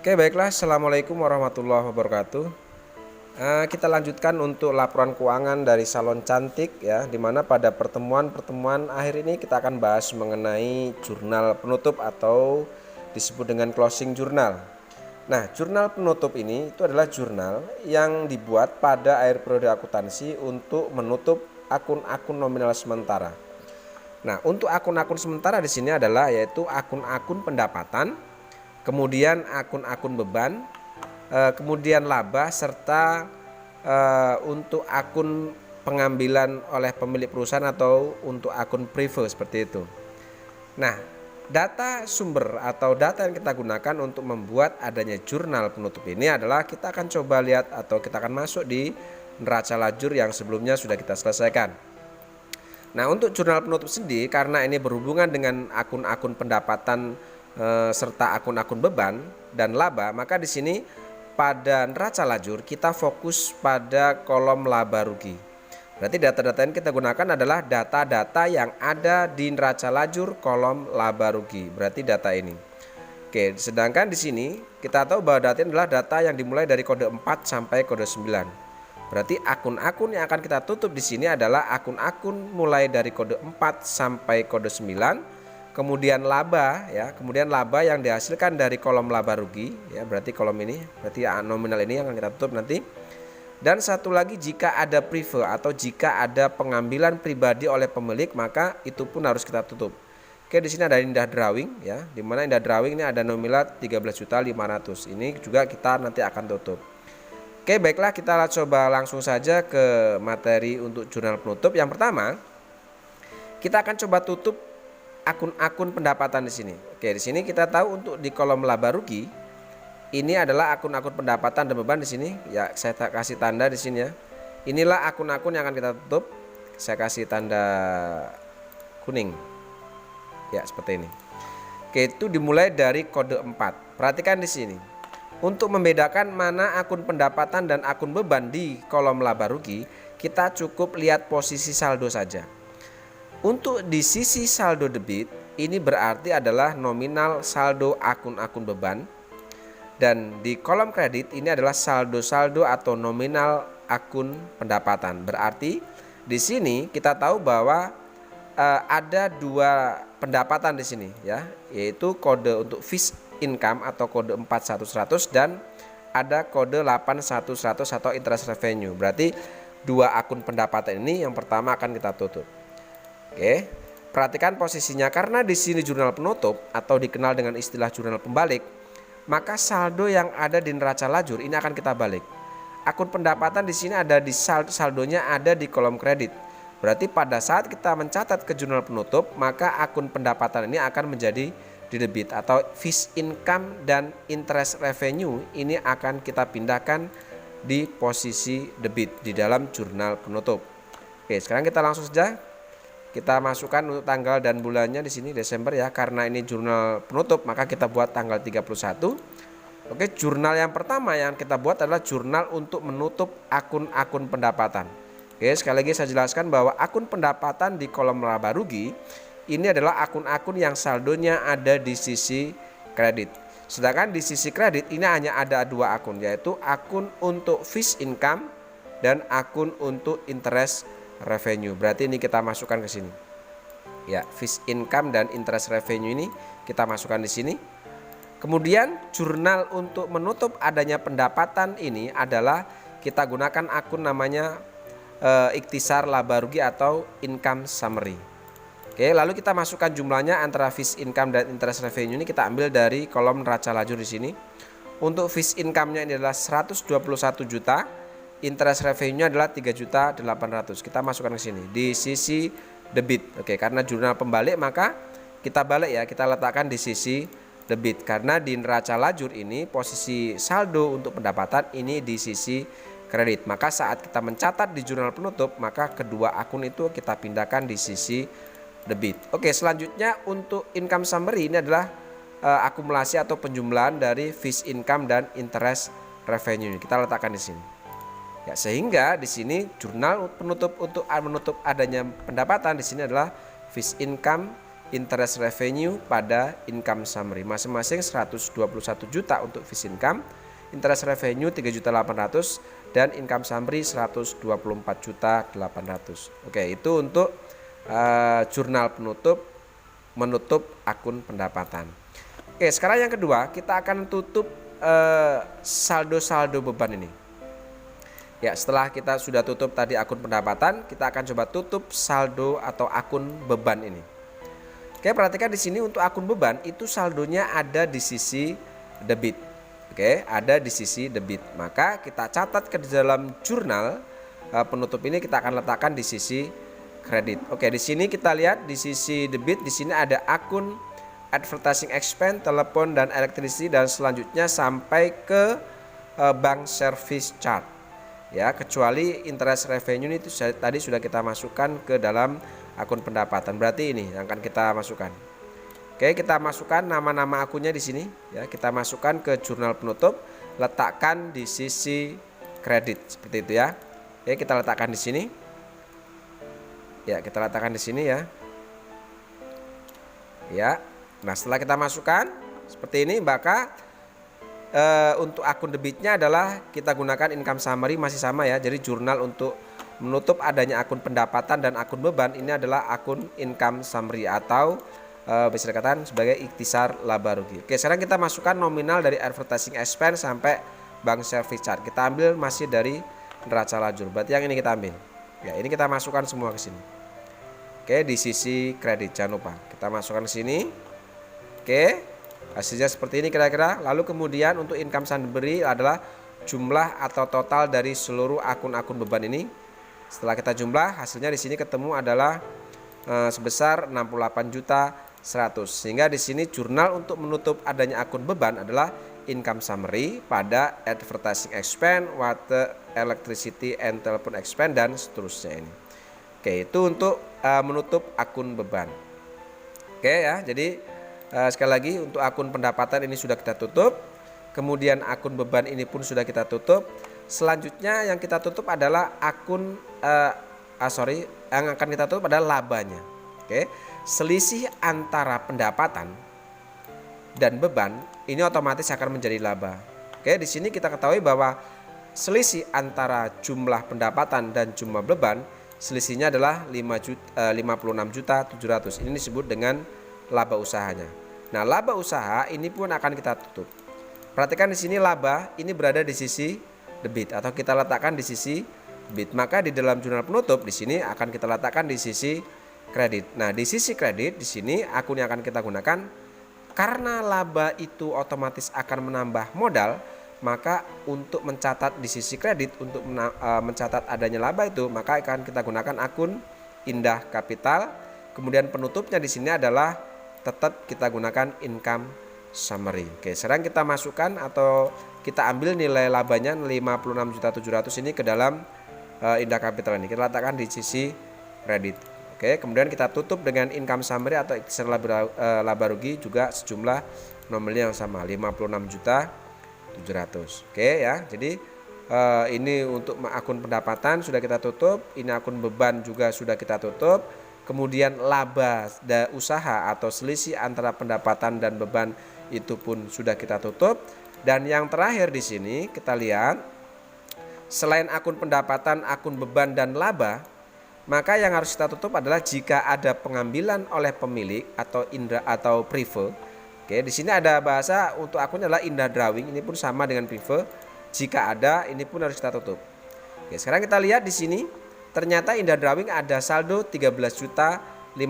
Oke, baiklah. Assalamualaikum warahmatullahi wabarakatuh. Kita lanjutkan untuk laporan keuangan dari Salon Cantik ya, dimana pada pertemuan akhir ini kita akan bahas mengenai jurnal penutup atau disebut dengan closing journal. Nah, jurnal penutup ini itu adalah jurnal yang dibuat pada akhir periode akuntansi untuk menutup akun-akun nominal sementara. Nah, untuk akun-akun sementara di sini adalah yaitu akun-akun pendapatan, kemudian akun-akun beban, kemudian laba, serta untuk akun pengambilan oleh pemilik perusahaan atau untuk akun prive seperti itu. Nah, data sumber atau data yang kita gunakan untuk membuat adanya jurnal penutup ini adalah kita akan coba lihat atau kita akan masuk di neraca lajur yang sebelumnya sudah kita selesaikan. Nah, untuk jurnal penutup sendiri karena ini berhubungan dengan akun-akun pendapatan serta akun-akun beban dan laba, maka di sini pada neraca lajur kita fokus pada kolom laba rugi. Berarti data-data yang kita gunakan adalah data-data yang ada di neraca lajur kolom laba rugi. Berarti data ini. Oke, sedangkan di sini kita tahu bahwa data ini adalah data yang dimulai dari kode 4 sampai kode 9. Berarti akun-akun yang akan kita tutup di sini adalah akun-akun mulai dari kode 4 sampai kode 9. Kemudian laba ya, kemudian laba yang dihasilkan dari kolom laba rugi ya, berarti kolom ini, berarti nominal ini yang akan kita tutup nanti. Dan satu lagi, jika ada prive atau jika ada pengambilan pribadi oleh pemilik, maka itu pun harus kita tutup. Oke, di sini ada indah drawing ya, di mana indah drawing ini ada nominal 13.500.000. Ini juga kita nanti akan tutup. Oke, baiklah, kita coba langsung saja ke materi untuk jurnal penutup. Yang pertama, kita akan coba tutup akun-akun pendapatan di sini. Oke, di sini kita tahu untuk di kolom laba rugi ini adalah akun-akun pendapatan dan beban di sini. Ya, saya kasih tanda di sini ya. Inilah akun-akun yang akan kita tutup. Saya kasih tanda kuning. Ya, seperti ini. Oke, itu dimulai dari kode 4. Perhatikan di sini. Untuk membedakan mana akun pendapatan dan akun beban di kolom laba rugi, kita cukup lihat posisi saldo saja. Untuk di sisi saldo debit, ini berarti adalah nominal saldo akun-akun beban. Dan di kolom kredit ini adalah saldo-saldo atau nominal akun pendapatan. Berarti di sini kita tahu bahwa ada dua pendapatan di sini ya, yaitu kode untuk fixed income atau kode 41100 dan ada kode 8100 atau interest revenue. Berarti dua akun pendapatan ini yang pertama akan kita tutup. Oke, perhatikan posisinya karena di sini jurnal penutup atau dikenal dengan istilah jurnal pembalik, maka saldo yang ada di neraca lajur ini akan kita balik. Akun pendapatan di sini ada di saldonya ada di kolom kredit. Berarti pada saat kita mencatat ke jurnal penutup, maka akun pendapatan ini akan menjadi di debit atau fixed income dan interest revenue ini akan kita pindahkan di posisi debit di dalam jurnal penutup. Oke, sekarang kita langsung saja kita masukkan untuk tanggal dan bulannya di sini Desember ya, karena ini jurnal penutup maka kita buat tanggal 31. Oke, jurnal yang pertama yang kita buat adalah jurnal untuk menutup akun-akun pendapatan. Oke, sekali lagi saya jelaskan bahwa akun pendapatan di kolom laba rugi ini adalah akun-akun yang saldonya ada di sisi kredit. Sedangkan di sisi kredit ini hanya ada dua akun, yaitu akun untuk fixed income dan akun untuk interest revenue. Berarti ini kita masukkan ke sini. Ya, fixed income dan interest revenue ini kita masukkan di sini. Kemudian jurnal untuk menutup adanya pendapatan ini adalah kita gunakan akun namanya ikhtisar laba rugi atau income summary. Oke, lalu kita masukkan jumlahnya antara fixed income dan interest revenue ini kita ambil dari kolom neraca lajur di sini. Untuk fixed income-nya ini adalah 121 juta. Interest revenue adalah 3.800.000. Kita masukkan ke sini di sisi debit. Oke, karena jurnal pembalik maka kita balik ya, kita letakkan di sisi debit karena di neraca lajur ini posisi saldo untuk pendapatan ini di sisi kredit. Maka saat kita mencatat di jurnal penutup, maka kedua akun itu kita pindahkan di sisi debit. Oke, selanjutnya untuk income summary ini adalah akumulasi atau penjumlahan dari fixed income dan interest revenue. Kita letakkan di sini. Ya, sehingga di sini jurnal penutup untuk menutup adanya pendapatan di sini adalah fixed income, interest revenue pada income summary. Masing-masing 121 juta untuk fixed income, interest revenue 3.800.000 dan income summary 124.800.000. Oke, itu untuk jurnal penutup menutup akun pendapatan. Oke, sekarang yang kedua kita akan tutup saldo-saldo beban ini. Ya, setelah kita sudah tutup tadi akun pendapatan, kita akan coba tutup saldo atau akun beban ini. Oke, perhatikan di sini untuk akun beban itu saldonya ada di sisi debit. Oke, ada di sisi debit. Maka kita catat ke dalam jurnal penutup ini, kita akan letakkan di sisi kredit. Oke, di sini kita lihat di sisi debit, di sini ada akun advertising expense, telepon dan elektrisiti, dan selanjutnya sampai ke bank service charge. Ya, kecuali interest revenue itu tadi sudah kita masukkan ke dalam akun pendapatan. Berarti ini yang akan kita masukkan. Oke, kita masukkan nama-nama akunnya di sini ya, kita masukkan ke jurnal penutup, letakkan di sisi kredit seperti itu ya. Oke, kita letakkan di sini. Ya, kita letakkan di sini ya. Ya. Nah, setelah kita masukkan seperti ini, maka untuk akun debitnya adalah kita gunakan income summary, masih sama ya. Jadi jurnal untuk menutup adanya akun pendapatan dan akun beban ini adalah akun income summary atau bisa dikatakan sebagai ikhtisar laba rugi. Oke, sekarang kita masukkan nominal dari advertising expense sampai bank service charge. Kita ambil masih dari neraca lajur. Berarti yang ini kita ambil. Ya, ini kita masukkan semua ke sini. Oke, di sisi kredit jangan lupa kita masukkan ke sini. Oke, hasilnya seperti ini kira-kira. Lalu kemudian untuk income summary adalah jumlah atau total dari seluruh akun-akun beban ini. Setelah kita jumlah, hasilnya di sini ketemu adalah sebesar 68.100.000. Sehingga di sini jurnal untuk menutup adanya akun beban adalah income summary pada advertising expense, water, electricity, and telephone expense dan seterusnya ini. Oke, itu untuk menutup akun beban. Oke ya, jadi sekali lagi untuk akun pendapatan ini sudah kita tutup. Kemudian akun beban ini pun sudah kita tutup. Selanjutnya yang kita tutup adalah akun yang akan kita tutup adalah labanya. Oke, selisih antara pendapatan dan beban ini otomatis akan menjadi laba. Oke, di sini kita ketahui bahwa selisih antara jumlah pendapatan dan jumlah beban selisihnya adalah 56.700.000. Ini disebut dengan laba usahanya. Nah, laba usaha ini pun akan kita tutup. Perhatikan di sini laba ini berada di sisi debit atau kita letakkan di sisi debit. Maka di dalam jurnal penutup di sini akan kita letakkan di sisi kredit. Nah, di sisi kredit di sini akun yang akan kita gunakan karena laba itu otomatis akan menambah modal. Maka untuk mencatat di sisi kredit, untuk mencatat adanya laba itu, maka akan kita gunakan akun Indah Capital. Kemudian penutupnya di sini adalah tetap kita gunakan income summary. Oke, sekarang kita masukkan atau kita ambil nilai labanya 56.700.000 ini ke dalam Indah Capital ini. Kita letakkan di sisi kredit. Oke, kemudian kita tutup dengan income summary atau ikhtisar laba rugi juga sejumlah nominal yang sama 56.700.000. Oke ya, jadi ini untuk akun pendapatan sudah kita tutup, ini akun beban juga sudah kita tutup. Kemudian laba usaha atau selisih antara pendapatan dan beban itu pun sudah kita tutup. Dan yang terakhir di sini kita lihat selain akun pendapatan, akun beban dan laba, maka yang harus kita tutup adalah jika ada pengambilan oleh pemilik atau indra atau prive. Oke, di sini ada bahasa untuk akunnya adalah indah drawing, ini pun sama dengan prive. Jika ada, ini pun harus kita tutup. Oke, sekarang kita lihat di sini, ternyata indah drawing ada saldo 13.500.000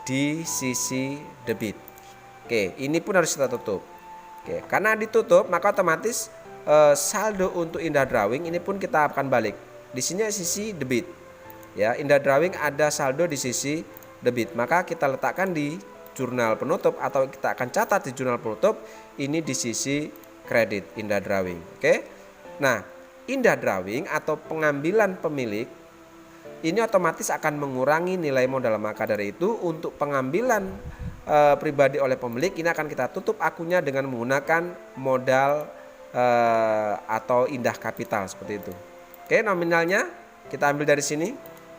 di sisi debit. Oke, ini pun harus kita tutup. Oke, karena ditutup maka otomatis saldo untuk indah drawing ini pun kita akan balik. Di sini sisi debit. Ya, indah drawing ada saldo di sisi debit, maka kita letakkan di jurnal penutup atau kita akan catat di jurnal penutup ini di sisi kredit indah drawing. Oke. Nah, indah drawing atau pengambilan pemilik ini otomatis akan mengurangi nilai modal. Maka dari itu untuk pengambilan pribadi oleh pemilik ini akan kita tutup akunnya dengan menggunakan modal atau indah capital seperti itu. Oke, nominalnya kita ambil dari sini.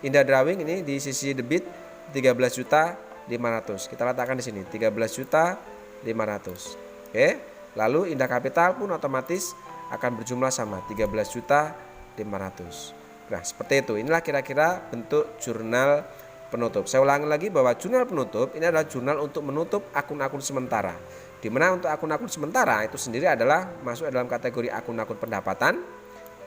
Indah drawing ini di sisi debit 13.500.000 500. Kita letakkan di sini 13.500.000. Oke. Lalu indah kapital pun otomatis akan berjumlah sama 13.500.000. Nah, seperti itu. Inilah kira-kira bentuk jurnal penutup. Saya ulangi lagi bahwa jurnal penutup ini adalah jurnal untuk menutup akun-akun sementara. Di mana untuk akun-akun sementara itu sendiri adalah masuk dalam kategori akun-akun pendapatan.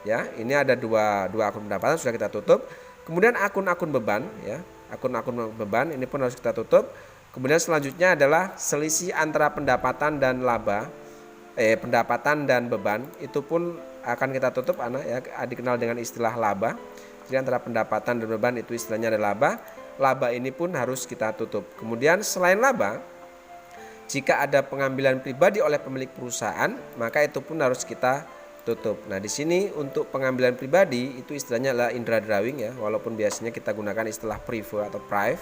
Ya, ini ada dua akun pendapatan sudah kita tutup. Kemudian akun-akun beban, ya, akun-akun beban ini pun harus kita tutup. Kemudian selanjutnya adalah selisih antara pendapatan dan laba, pendapatan dan beban itu pun akan kita tutup, anak ya, dikenal dengan istilah laba. Jadi antara pendapatan dan beban itu istilahnya adalah laba. Laba ini pun harus kita tutup. Kemudian selain laba, jika ada pengambilan pribadi oleh pemilik perusahaan, maka itu pun harus kita tutup. Nah, di sini untuk pengambilan pribadi itu istilahnya adalah indra drawing ya, walaupun biasanya kita gunakan istilah prive atau prive,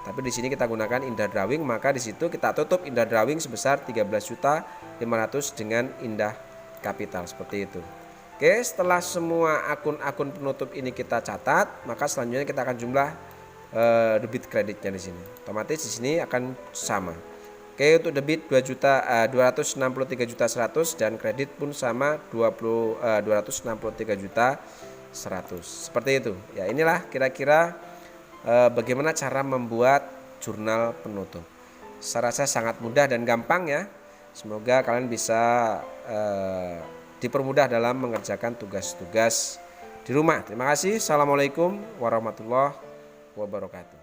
tapi di sini kita gunakan indra drawing, maka di situ kita tutup indra drawing sebesar 13.500.000 dengan indah kapital seperti itu. Oke, setelah semua akun-akun penutup ini kita catat, maka selanjutnya kita akan jumlah debit kreditnya di sini. Otomatis di sini akan sama. Oke, untuk debit 263.100.000 dan kredit pun sama 263.100.000. Seperti itu. Ya, inilah kira-kira bagaimana cara membuat jurnal penutup. Saya rasa sangat mudah dan gampang ya. Semoga kalian bisa dipermudah dalam mengerjakan tugas-tugas di rumah. Terima kasih. Assalamualaikum warahmatullahi wabarakatuh.